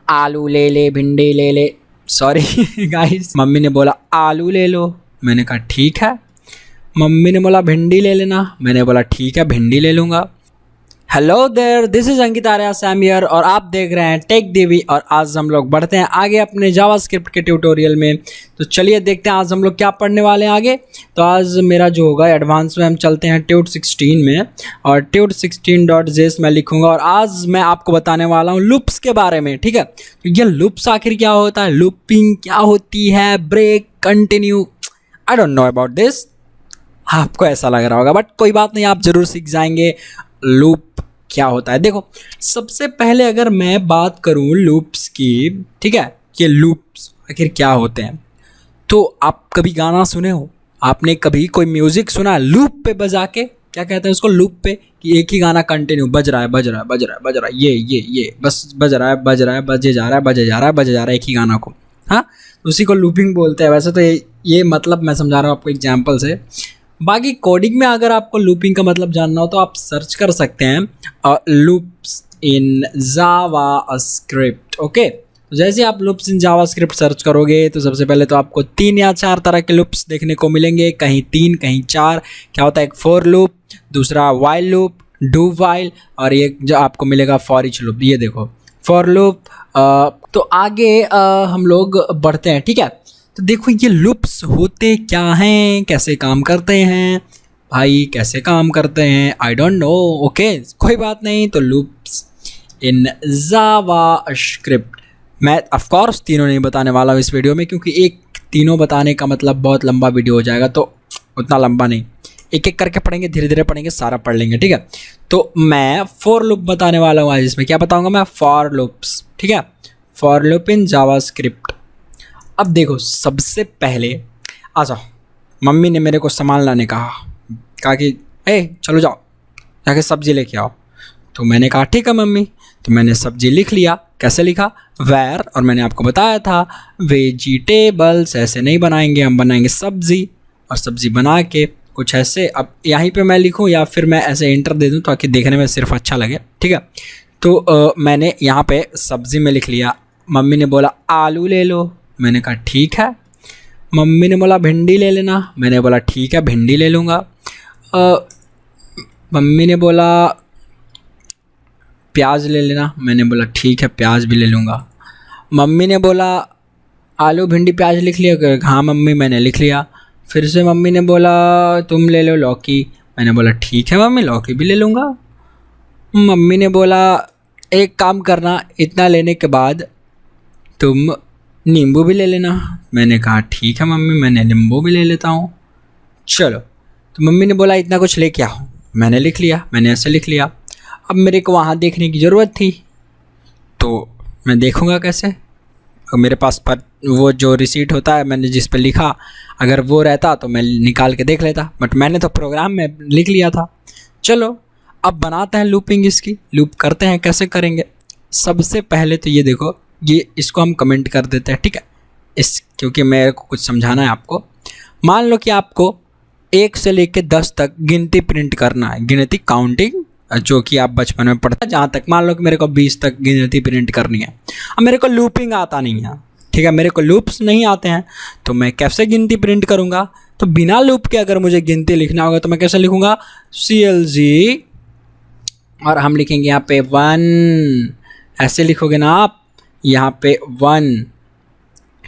आलू ले ले, भिंडी ले ले, सॉरी गाइस, मम्मी ने बोला आलू ले लो, मैंने कहा ठीक है। मम्मी ने बोला भिंडी ले लेना, मैंने बोला ठीक है भिंडी ले लूँगा। Hello there, this is Ankit Arya Sam here और आप देख रहे हैं टेक डीवी। और आज हम लोग बढ़ते हैं आगे अपने जावास्क्रिप्ट के ट्यूटोरियल में। तो चलिए देखते हैं आज हम लोग क्या पढ़ने वाले हैं आगे। तो आज मेरा जो होगा एडवांस में हम चलते हैं ट्यूट 16 में, और ट्यूट 16.js मैं लिखूंगा। और आज मैं आपको बताने वाला हूँ लूप्स के बारे में, ठीक है। तो ये लूप्स आखिर क्या होता है, लूपिंग क्या होती है, break, continue, I don't know about this. आपको ऐसा लग रहा होगा बट कोई बात नहीं, आप ज़रूर सीख जाएंगे लूप क्या होता है। देखो सबसे पहले अगर मैं बात करूं लूप्स की, ठीक है, ये लूप्स आखिर क्या होते हैं। तो आप कभी गाना सुने हो, आपने कभी कोई म्यूजिक सुना लूप पे बजा के, क्या कहते हैं उसको, लूप पे, कि एक ही गाना कंटिन्यू बज रहा है बज रहा है बज रहा है बज रहा है, ये बस बज रहा है बजे जा रहा है बजे जा रहा है बजे जा रहा है एक ही गाना को, हाँ, उसी को लूपिंग बोलते हैं। वैसे तो ये मतलब मैं समझा रहा हूँ आपको एग्जाम्पल से। बाकी कोडिंग में अगर आपको लूपिंग का मतलब जानना हो तो आप सर्च कर सकते हैं लूप्स इन जावास्क्रिप्ट। ओके, तो जैसे आप लूप्स इन जावास्क्रिप्ट सर्च करोगे तो सबसे पहले तो आपको 3 या 4 तरह के लूप्स देखने को मिलेंगे, कहीं 3 कहीं 4। क्या होता है, एक फॉर लूप, दूसरा वाइल लूप, डू वाइल, और ये जो आपको मिलेगा फॉर ईच लूप। ये देखो फॉर लूप। तो आगे हम लोग बढ़ते हैं, ठीक है। तो देखो ये लूप्स होते क्या हैं, कैसे काम करते हैं भाई, कैसे काम करते हैं, आई डोंट नो। ओके कोई बात नहीं। तो लूप्स इन जावास्क्रिप्ट मैं ऑफ कोर्स तीनों नहीं बताने वाला हूँ इस वीडियो में, क्योंकि एक तीनों बताने का मतलब बहुत लंबा वीडियो हो जाएगा, तो उतना लंबा नहीं, एक एक करके पढ़ेंगे, धीरे धीरे पढ़ेंगे, सारा पढ़ लेंगे, ठीक है। तो मैं फॉर लूप बताने वाला हूँ आज। इसमें क्या बताऊँगा मैं, फॉर लूप्स, ठीक है, फॉर लूप इन जावास्क्रिप्ट। अब देखो सबसे पहले आ जाओ, मम्मी ने मेरे को सामान लाने कहा कि चलो जाओ जाके सब्जी लेके आओ। तो मैंने कहा ठीक है मम्मी। तो मैंने सब्जी लिख लिया। कैसे लिखा, वेयर, और मैंने आपको बताया था वेजिटेबल्स ऐसे नहीं बनाएंगे, हम बनाएंगे सब्जी, और सब्जी बना के कुछ ऐसे। अब यहीं पे मैं लिखूं या फिर मैं ऐसे एंटर दे दूं ताकि देखने में सिर्फ अच्छा लगे, ठीक है। तो मैंने यहाँ पे सब्जी में लिख लिया। मम्मी ने बोला आलू ले लो, मैंने कहा ठीक है। मम्मी ने बोला भिंडी ले लेना, मैंने बोला ठीक है भिंडी ले लूँगा। मम्मी ने बोला प्याज ले लेना, मैंने बोला ठीक है प्याज भी ले लूँगा। मम्मी ने बोला आलू भिंडी प्याज लिख लिया, हाँ मम्मी मैंने लिख लिया। फिर से मम्मी ने बोला तुम ले लो लौकी, मैंने बोला ठीक है मम्मी लौकी भी ले लूँगा। मम्मी ने बोला एक काम करना, इतना लेने के बाद तुम नींबू भी ले लेना, मैंने कहा ठीक है मम्मी मैंने नींबू भी ले लेता हूँ। चलो, तो मम्मी ने बोला इतना कुछ लेके आओ, मैंने लिख लिया, मैंने ऐसे लिख लिया। अब मेरे को वहाँ देखने की ज़रूरत थी, तो मैं देखूँगा कैसे। मेरे पास पर वो जो रिसीट होता है मैंने जिस पर लिखा, अगर वो रहता तो मैं निकाल के देख लेता, बट मैंने तो प्रोग्राम में लिख लिया था। चलो अब बनाते हैं लूपिंग, इसकी लूप करते हैं। कैसे करेंगे, सबसे पहले तो ये देखो, ये इसको हम कमेंट कर देते हैं, ठीक है, क्योंकि मेरे को कुछ समझाना है आपको। मान लो कि आपको 1 से लेकर 10 तक गिनती प्रिंट करना है, गिनती काउंटिंग, जो कि आप बचपन में पढ़ते हैं। जहाँ तक मान लो कि मेरे को 20 तक गिनती प्रिंट करनी है। अब मेरे को लूपिंग आता नहीं है, ठीक है, मेरे को लूप्स नहीं आते हैं, तो मैं कैसे गिनती प्रिंट करूँगा। तो बिना लूप के अगर मुझे गिनती लिखना होगा तो मैं कैसे लिखूँगा, CLG, और हम लिखेंगे यहाँ पे 1, ऐसे लिखोगे ना आप, यहाँ पे 1,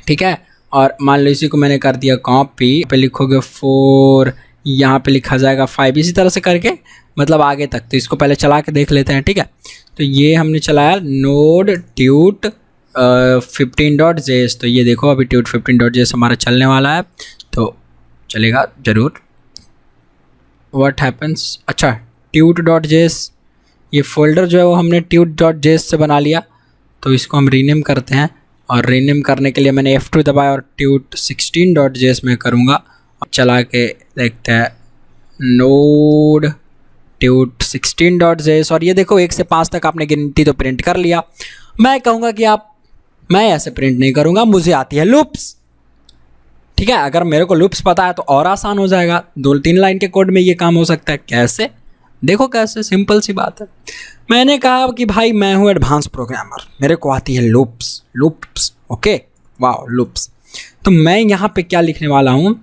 ठीक है। और मान लो इसी को मैंने कर दिया कॉपी, पे लिखोगे 4, यहाँ पे लिखा जाएगा 5, इसी तरह से करके मतलब आगे तक। तो इसको पहले चला के देख लेते हैं, ठीक है। तो ये हमने चलाया नोड ट्यूट 15.js। तो ये देखो अभी ट्यूट 15.js हमारा चलने वाला है, तो चलेगा ज़रूर। व्हाट हैपन्स, अच्छा ट्यूट.js, ये फोल्डर जो है वो हमने ट्यूट.js से बना लिया। तो इसको हम रीनेम करते हैं, और रीनेम करने के लिए मैंने F2 दबाया और ट्यूट 16.js में करूँगा। अब चला के देखते हैं नोड ट्यूट 16.js, और ये देखो 1 से 5 तक आपने गिनती तो प्रिंट कर लिया। मैं कहूँगा कि मैं ऐसे प्रिंट नहीं करूँगा, मुझे आती है लूप्स, ठीक है। अगर मेरे को लूप्स पता है तो और आसान हो जाएगा, 2-3 लाइन के कोड में ये काम हो सकता है। कैसे, देखो कैसे सिंपल सी बात है। मैंने कहा कि भाई मैं हूँ एडवांस प्रोग्रामर, मेरे को आती है लूप्स लूप्स ओके, वाह लूप्स। तो मैं यहाँ पे क्या लिखने वाला हूँ,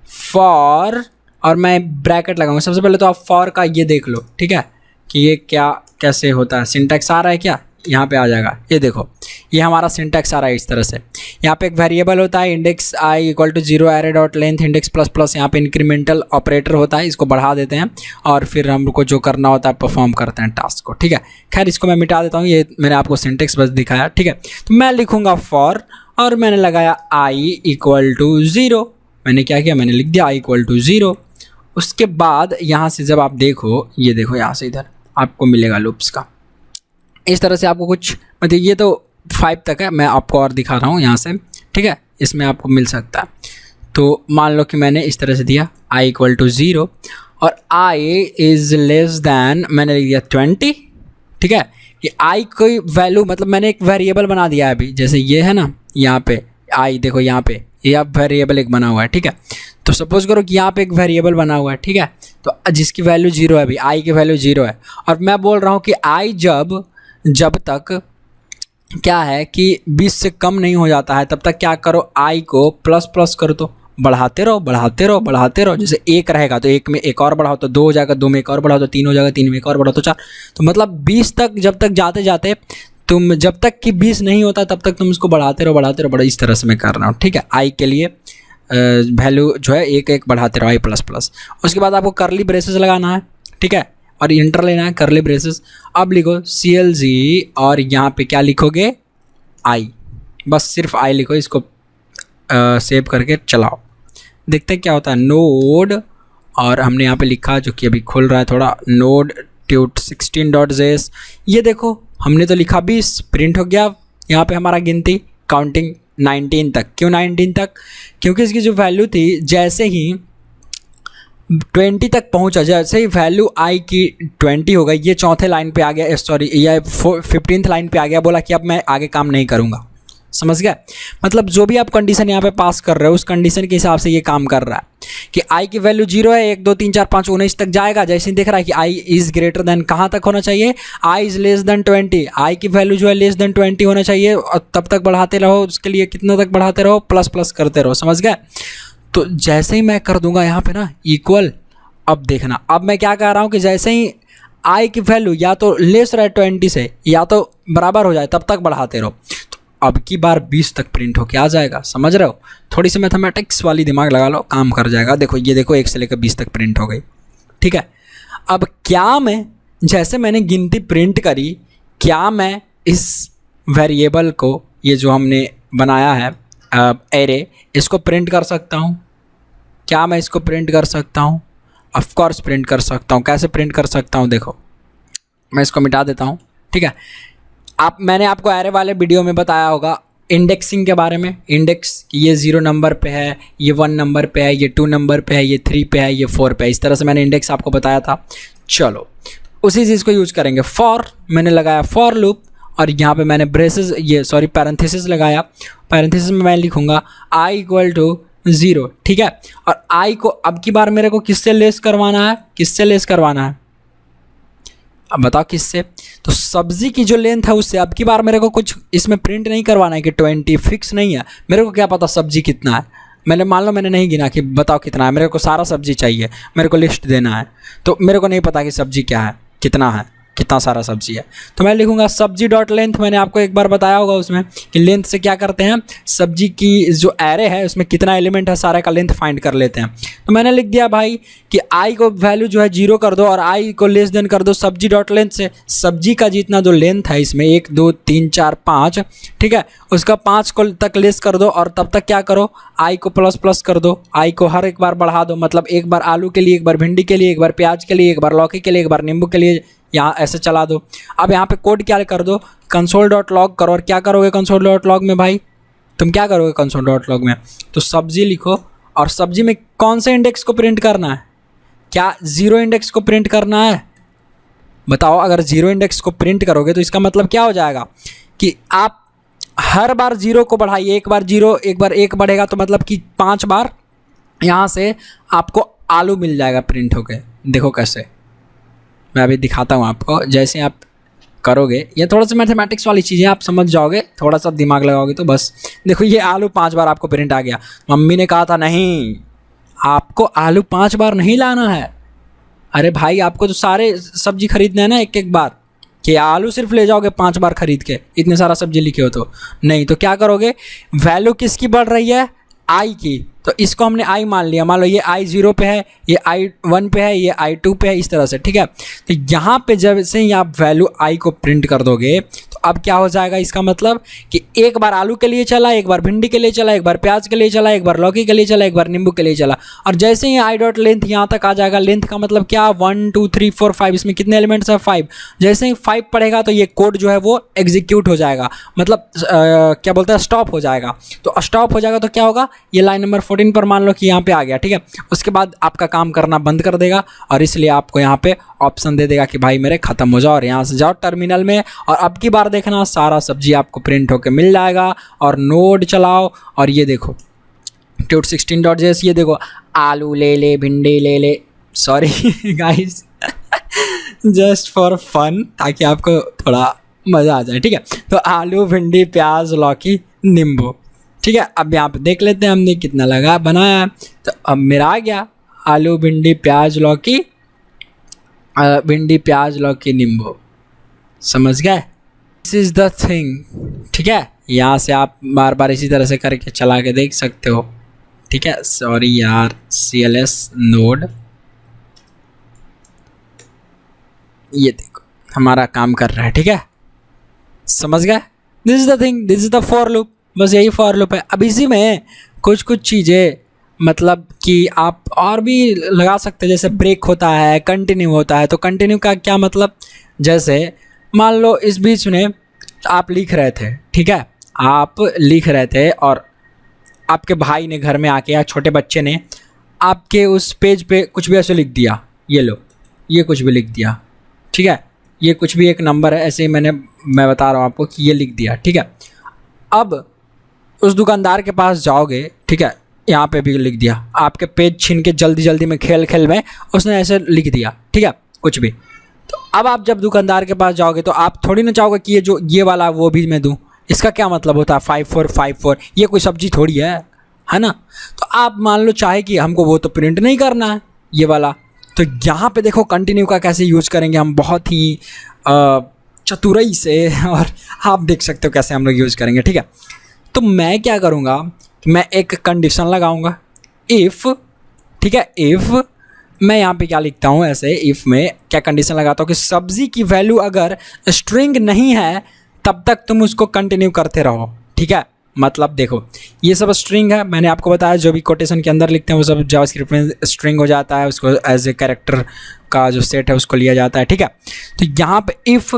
फॉर, और मैं ब्रैकेट लगाऊंगा। सबसे पहले तो आप फॉर का ये देख लो, ठीक है, कि ये क्या कैसे होता है, सिंटैक्स आ रहा है क्या, यहाँ पे आ जाएगा। ये देखो ये हमारा सिंटैक्स आ रहा है इस तरह से। यहाँ पे एक वेरिएबल होता है index i equal to 0 array dot length index plus plus, यहाँ पे इंक्रीमेंटल ऑपरेटर होता है, इसको बढ़ा देते हैं और फिर हमको जो करना होता है परफॉर्म करते हैं टास्क को, ठीक है। खैर इसको मैं मिटा देता हूँ, ये मैंने आपको सिंटैक्स बस दिखाया, ठीक है। तो मैं लिखूँगा फॉर, और मैंने लगाया आई इक्वल टू 0। मैंने क्या किया, मैंने लिख दिया आई इक्वल टू 0। उसके बाद यहाँ से जब आप देखो, ये देखो यहाँ से इधर आपको मिलेगा लूप्स का इस तरह से। आपको कुछ मतलब ये तो 5 तक है, मैं आपको और दिखा रहा हूँ यहाँ से, ठीक है, इसमें आपको मिल सकता है। तो मान लो कि मैंने इस तरह से दिया आई इक्वल टू 0 और आई इज़ लेस दैन, मैंने लिख दिया 20, ठीक है। कि आई कोई वैल्यू, मतलब मैंने एक वेरिएबल बना दिया है अभी, जैसे ये है ना, यहाँ पे आई देखो, यहाँ पे ये अब वेरिएबल एक बना हुआ है, ठीक है। तो सपोज करो कि यहाँ पे एक वेरिएबल बना हुआ है, ठीक है, तो जिसकी वैल्यू 0 है, अभी आई की वैल्यू 0 है, और मैं बोल रहा हूँ कि आई जब तक क्या है कि 20 से कम नहीं हो जाता है तब तक क्या करो, आई को प्लस प्लस कर दो, बढ़ाते रहो बढ़ाते रहो बढ़ाते रहो। जैसे 1 रहेगा तो 1 में एक और बढ़ाओ तो 2 हो जाएगा, 2 में एक और बढ़ाओ तो 3 हो जाएगा, 3 में एक और बढ़ाओ तो 4। तो मतलब 20 तक जब तक जाते जाते तुम, जब तक कि 20 नहीं होता तब तक तुम इसको बढ़ाते रहो बढ़ाते रहो, इस तरह से मैं कर रहा हूँ, ठीक है। आई के लिए वैल्यू जो है एक एक बढ़ाते रहो, आई प्लस प्लस। उसके बाद आपको करली ब्रेसेस लगाना है, ठीक है, और इंटर लेना है करली ब्रेसेस। अब लिखो CLG और यहाँ पे क्या लिखोगे, आई, बस सिर्फ आई लिखो, इसको सेव करके चलाओ, देखते हैं क्या होता है। नोड, और हमने यहाँ पे लिखा जो कि अभी खुल रहा है थोड़ा, नोड ट्यूट 16.js। ये देखो हमने तो लिखा 20, प्रिंट हो गया यहाँ पे हमारा गिनती काउंटिंग 19 तक। क्यों 19 तक, क्योंकि इसकी जो वैल्यू थी जैसे ही 20 तक पहुंचा, जैसे ही वैल्यू आई की 20 हो गई, ये चौथे लाइन पे आ गया, सॉरी ये 15th लाइन पे आ गया, बोला कि अब मैं आगे काम नहीं करूंगा। समझ गए, मतलब जो भी आप कंडीशन यहाँ पे पास कर रहे हो उस कंडीशन के हिसाब से ये काम कर रहा है कि आई की वैल्यू 0 है, 1 2 3 4 5 19 तक जाएगा। जैसे ही देख रहा है कि आई इज़ ग्रेटर देन, कहाँ तक होना चाहिए, आई इज़ लेस देन 20, आई की वैल्यू जो है लेस देन 20 होना चाहिए, और तब तक बढ़ाते रहो, उसके लिए कितना तक बढ़ाते रहो, प्लस प्लस करते रहो। समझ गए। तो जैसे ही मैं कर दूंगा यहाँ पे ना इक्वल, अब देखना, अब मैं क्या कह रहा हूँ कि जैसे ही आई की वैल्यू या तो लेस रहे 20 से या तो बराबर हो जाए तब तक बढ़ाते रहो। तो अब की बार 20 तक प्रिंट होके आ जाएगा। समझ रहे हो, थोड़ी सी मैथमेटिक्स वाली दिमाग लगा लो, काम कर जाएगा। देखो ये देखो 1 से लेकर 20 तक प्रिंट हो गई, ठीक है। अब क्या मैं, जैसे मैंने गिनती प्रिंट करी, क्या मैं इस वेरिएबल को, ये जो हमने बनाया है एरे, इसको प्रिंट कर सकता हूँ? क्या मैं इसको प्रिंट कर सकता हूँ? ऑफ कोर्स प्रिंट कर सकता हूँ। कैसे प्रिंट कर सकता हूँ, देखो मैं इसको मिटा देता हूँ, ठीक है। मैंने आपको एरे वाले वीडियो में बताया होगा इंडेक्सिंग के बारे में, इंडेक्स ये 0 नंबर पे है, ये 1 नंबर पे है, ये 2 नंबर पे है, ये 3 पे है, ये 4 पे है, इस तरह से मैंने इंडेक्स आपको बताया था। चलो उसी चीज़ को यूज करेंगे। फॉर मैंने लगाया फॉर लूप, और यहाँ पे मैंने ब्रेसेस, ये सॉरी पैरेंथेसिस लगाया। पैरेंथेसिस में मैं लिखूँगा आई इक्वल टू 0, ठीक है। और आई को अब की बार मेरे को किससे लेस करवाना है, किससे लेस करवाना है, अब बताओ किससे। तो सब्जी की जो लेंथ है उससे अब की बार मेरे को कुछ इसमें प्रिंट नहीं करवाना है कि 20 फिक्स नहीं है। मेरे को क्या पता सब्जी कितना है, मैंने मान लो मैंने नहीं गिना कि बताओ कितना है, मेरे को सारा सब्जी चाहिए, मेरे को लिस्ट देना है, तो मेरे को नहीं पता कि सब्जी क्या है, कितना है, कितना सारा सब्जी है। तो मैं लिखूंगा सब्जी डॉट लेंथ। मैंने आपको एक बार बताया होगा उसमें कि लेंथ से क्या करते हैं, सब्जी की जो एरे है उसमें कितना एलिमेंट है सारे का लेंथ फाइंड कर लेते हैं। तो मैंने लिख दिया भाई कि आई को वैल्यू जो है 0 कर दो और आई को लेस देन कर दो सब्जी डॉट लेंथ से। सब्जी का जितना जो लेंथ है इसमें 1 2 3 4 5, ठीक है, उसका 5 को तक लेस कर दो, और तब तक क्या करो, आई को प्लस प्लस कर दो, आई को हर एक बार बढ़ा दो। मतलब एक बार आलू के लिए, एक बार भिंडी के लिए, एक बार प्याज के लिए, एक बार लौकी के लिए, एक बार नींबू के लिए, यहाँ ऐसे चला दो। अब यहाँ पे कोड क्या कर दो, कंसोल डॉट लॉग करो। और क्या करोगे कंसोल डॉट लॉग में भाई, तुम क्या करोगे कंसोल डॉट लॉग में, तो सब्जी लिखो, और सब्जी में कौन से इंडेक्स को प्रिंट करना है, क्या 0 इंडेक्स को प्रिंट करना है, बताओ। अगर 0 इंडेक्स को प्रिंट करोगे तो इसका मतलब क्या हो जाएगा कि आप हर बार 0 को बढ़ाइए, एक बार 0 एक बार 1 बढ़ेगा, तो मतलब कि 5 बार यहाँ से आपको आलू मिल जाएगा प्रिंट होके। देखो कैसे, मैं अभी दिखाता हूँ आपको। जैसे आप करोगे, ये थोड़ा सा मैथमेटिक्स वाली चीज़ें आप समझ जाओगे, थोड़ा सा दिमाग लगाओगे तो बस। देखो ये आलू 5 बार आपको प्रिंट आ गया। मम्मी ने कहा था नहीं, आपको आलू 5 बार नहीं लाना है। अरे भाई आपको तो सारे सब्जी खरीदना है ना एक एक बार, कि आलू सिर्फ ले जाओगे 5 बार खरीद के, इतने सारा सब्जी लिखे हो तो नहीं। तो क्या करोगे, वैल्यू किसकी बढ़ रही है, आई की, तो इसको हमने आई मान लिया। मान लो ये आई 0 पे है, ये आई 1 पे है, ये आई 2 पे है, इस तरह से, ठीक है। तो यहाँ पे जब से ही आप वैल्यू आई को प्रिंट कर दोगे तो अब क्या हो जाएगा, इसका मतलब कि एक बार आलू के लिए चला, एक बार भिंडी के लिए चला, एक बार प्याज के लिए चला, एक बार लौकी के लिए चला, एक बार नींबू के लिए चला। और जैसे ही आई डॉट लेंथ यहाँ तक आ जाएगा, लेंथ का मतलब क्या, 1 2 3 4 5, इसमें कितने एलिमेंट्स हैं, 5। जैसे ही 5 पढ़ेगा तो ये कोड जो है वो एग्जीक्यूट हो जाएगा, मतलब क्या बोलते हैं, स्टॉप हो जाएगा। तो स्टॉप हो जाएगा तो क्या होगा, ये लाइन नंबर 14 पर मान लो कि यहाँ पे आ गया, ठीक है। उसके बाद आपका काम करना बंद कर देगा और इसलिए आपको यहाँ पे ऑप्शन दे देगा कि भाई मेरे ख़त्म हो जाओ, और यहाँ से जाओ टर्मिनल में, और अब की बार देखना सारा सब्जी आपको प्रिंट होके मिल जाएगा। और नोड चलाओ और ये देखो tut16.js, ये देखो आलू ले ले, भिंडी ले ले, sorry guys just for fun, ताकि आपको थोड़ा मज़ा आ जाए, ठीक है। तो आलू, भिंडी, प्याज, लौकी, नींबू, ठीक है। अब यहाँ पे देख लेते हैं हमने कितना लगा बनाया। तो अब मेरा आ गया आलू, भिंडी, प्याज, लौकी, भिंडी, प्याज, लौकी, नींबू, समझ गए। दिस इज़ द थिंग, ठीक है। यहाँ से आप बार बार इसी तरह से करके चला के देख सकते हो, ठीक है। सॉरी यार, CLS नोड, ये देखो हमारा काम कर रहा है, ठीक है, समझ गए। This is the thing, this is the for loop, बस यही फॉर लूप है। अब इसी में कुछ चीज़ें मतलब कि आप और भी लगा सकते हैं, जैसे ब्रेक होता है, कंटिन्यू होता है। तो कंटिन्यू का क्या मतलब, जैसे मान लो इस बीच में आप लिख रहे थे, ठीक है, आप लिख रहे थे और आपके भाई ने घर में आके या छोटे बच्चे ने आपके उस पेज पे कुछ भी ऐसे लिख दिया, ये लो, ये कुछ भी लिख दिया, ठीक है, ये कुछ भी एक नंबर है, ऐसे ही मैं बता रहा हूँ आपको कि ये लिख दिया, ठीक है। अब उस दुकानदार के पास जाओगे, ठीक है, यहाँ पे भी लिख दिया, आपके पेज छीन के जल्दी में खेल में उसने ऐसे लिख दिया, ठीक है, कुछ भी। तो अब आप जब दुकानदार के पास जाओगे तो आप थोड़ी ना चाहोगे कि ये वाला वो भी मैं दूँ। इसका क्या मतलब होता है 5454, ये कोई सब्जी थोड़ी है ना। तो आप मान लो चाहे कि हमको वो तो प्रिंट नहीं करना है ये वाला, तो यहाँ पे देखो कंटिन्यू का कैसे यूज़ करेंगे हम, बहुत ही चतुराई से, और आप देख सकते हो कैसे हम लोग यूज़ करेंगे, ठीक है। तो मैं क्या करूँगा, मैं एक कंडीशन लगाऊंगा, इफ़, ठीक है, इफ़ मैं यहाँ पे क्या लिखता हूँ ऐसे, इफ़ में क्या कंडीशन लगाता हूँ कि सब्ज़ी की वैल्यू अगर स्ट्रिंग नहीं है तब तक तुम उसको कंटिन्यू करते रहो, ठीक है। मतलब देखो ये सब स्ट्रिंग है, मैंने आपको बताया जो भी कोटेशन के अंदर लिखते हैं वो सब जावास्क्रिप्ट में स्ट्रिंग हो जाता है, उसको एज ए कैरेक्टर का जो सेट है उसको लिया जाता है, ठीक है। तो यहाँ पे इफ़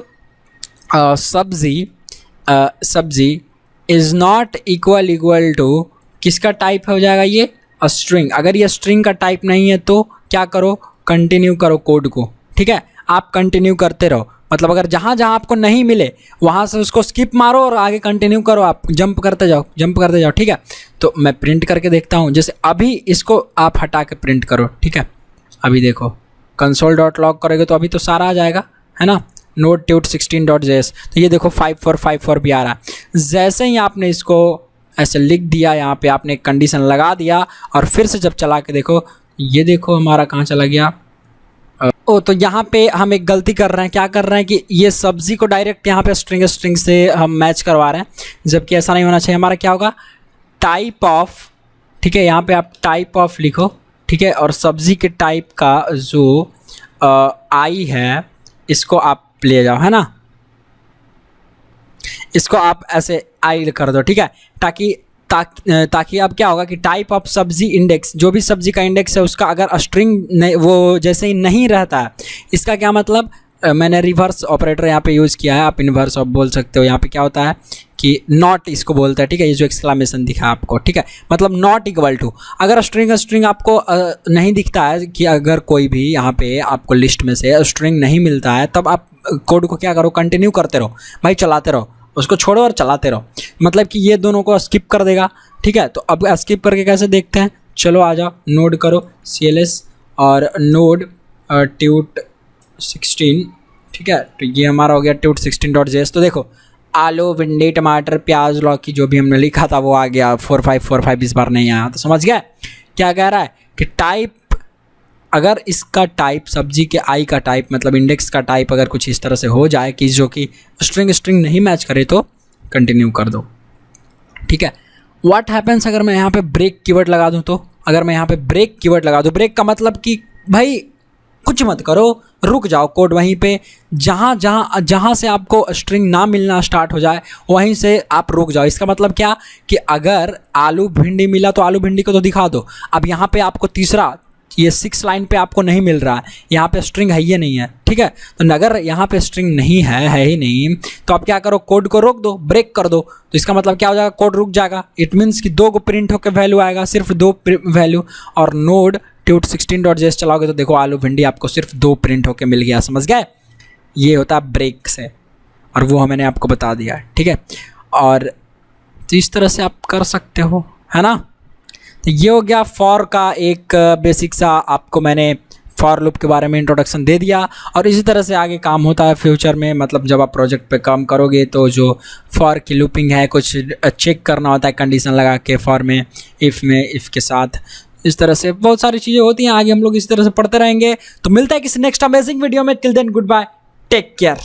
सब्ज़ी इज़ नॉट इक्वल टू, किसका टाइप हो जाएगा ये, स्ट्रिंग। अगर ये स्ट्रिंग का टाइप नहीं है तो क्या करो, कंटिन्यू करो कोड को, ठीक है। आप कंटिन्यू करते रहो, मतलब अगर जहाँ आपको नहीं मिले वहाँ से उसको स्किप मारो और आगे कंटिन्यू करो, आप जंप करते जाओ, ठीक है। तो मैं प्रिंट करके देखता हूँ, जैसे अभी इसको आप हटा के प्रिंट करो, ठीक है। अभी देखो console.log करोगे तो अभी तो सारा आ जाएगा, है ना, नोड tut16.js। तो ये देखो 5454 भी आ रहा है। जैसे ही आपने इसको ऐसे लिख दिया, यहाँ पे आपने एक कंडीशन लगा दिया और फिर से जब चला के देखो, ये देखो हमारा कहाँ चला गया। तो यहाँ पे हम एक गलती कर रहे हैं, क्या कर रहे हैं कि ये सब्जी को डायरेक्ट यहाँ पे स्ट्रिंग से हम मैच करवा रहे हैं, जबकि ऐसा नहीं होना चाहिए। हमारा क्या होगा, टाइप ऑफ, ठीक है, यहाँ पे आप टाइप ऑफ लिखो, ठीक है, और सब्जी के टाइप का जो आई है इसको आप ले जाओ, है ना, इसको आप ऐसे आई कर दो, ठीक है, ताकि अब क्या होगा कि टाइप ऑफ सब्जी इंडेक्स, जो भी सब्जी का इंडेक्स है उसका अगर स्ट्रिंग नहीं, वो जैसे ही नहीं रहता है, इसका क्या मतलब, मैंने रिवर्स ऑपरेटर यहाँ पे यूज़ किया है, आप इन्वर्स ऑफ बोल सकते हो। यहाँ पे क्या होता है कि नॉट इसको बोलता है, ठीक है, ये जो एक्सक्लामेशन दिखा आपको, ठीक है, मतलब नॉट इक्वल टू। अगर स्ट्रिंग आपको नहीं दिखता है कि अगर कोई भी यहाँ पे आपको लिस्ट में से स्ट्रिंग नहीं मिलता है, तब आप कोड को क्या करो, कंटिन्यू करते रहो भाई, चलाते रहो, उसको छोड़ो और चलाते रहो, मतलब कि ये दोनों को स्किप कर देगा, ठीक है। तो अब स्किप करके कैसे देखते हैं, चलो आ जाओ, नोड करो CLS और नोड 16, ठीक है। तो ये हमारा हो गया tut16.js। तो देखो आलू, भिंडी, टमाटर, प्याज, लौकी जो भी हमने लिखा था वो आ गया। 4545 इस बार नहीं आया। तो समझ गए क्या कह रहा है कि टाइप, अगर इसका टाइप सब्जी के आई का टाइप मतलब इंडेक्स का टाइप अगर कुछ इस तरह से हो जाए कि जो कि स्ट्रिंग नहीं मैच करे तो कंटिन्यू कर दो, ठीक है। व्हाट हैपेंस अगर मैं यहाँ पे ब्रेक कीवर्ड लगा दूँ तो, अगर मैं यहाँ पे ब्रेक कीवर्ड लगा दूँ, ब्रेक का मतलब कि भाई कुछ मत करो, रुक जाओ कोड वहीं पे, जहाँ से आपको स्ट्रिंग ना मिलना स्टार्ट हो जाए वहीं से आप रुक जाओ। इसका मतलब क्या कि अगर आलू भिंडी मिला तो आलू भिंडी को तो दिखा दो। अब यहाँ पे आपको तीसरा ये 6 लाइन पे आपको नहीं मिल रहा है, यहाँ पे स्ट्रिंग है ही नहीं है, ठीक है। तो अगर यहाँ पे स्ट्रिंग नहीं है ही नहीं, तो आप क्या करो, कोड को रोक दो, ब्रेक कर दो। तो इसका मतलब क्या हो जाएगा, कोड रुक जाएगा। इट मीन्स कि 2 को प्रिंट होकर वैल्यू आएगा, सिर्फ 2 वैल्यू। और नोड tut16.js चलाओगे तो देखो आलू भिंडी आपको सिर्फ 2 प्रिंट होकर मिल गया। समझ गए, ये होता है ब्रेक से, और वो मैंने आपको बता दिया है, ठीक है। और तो इस तरह से आप कर सकते हो, है ना। तो ये हो गया फॉर का एक बेसिक सा, आपको मैंने फॉर लूप के बारे में इंट्रोडक्शन दे दिया। और इसी तरह से आगे काम होता है फ्यूचर में, मतलब जब आप प्रोजेक्ट पे काम करोगे तो जो फॉर की लूपिंग है कुछ चेक करना होता है कंडीशन लगा के, फॉर में इफ़ के साथ, इस तरह से बहुत सारी चीज़ें होती हैं। आगे हम लोग इस तरह से पढ़ते रहेंगे। तो मिलता है किसी नेक्स्ट अमेजिंग वीडियो में। Till then goodbye, take care.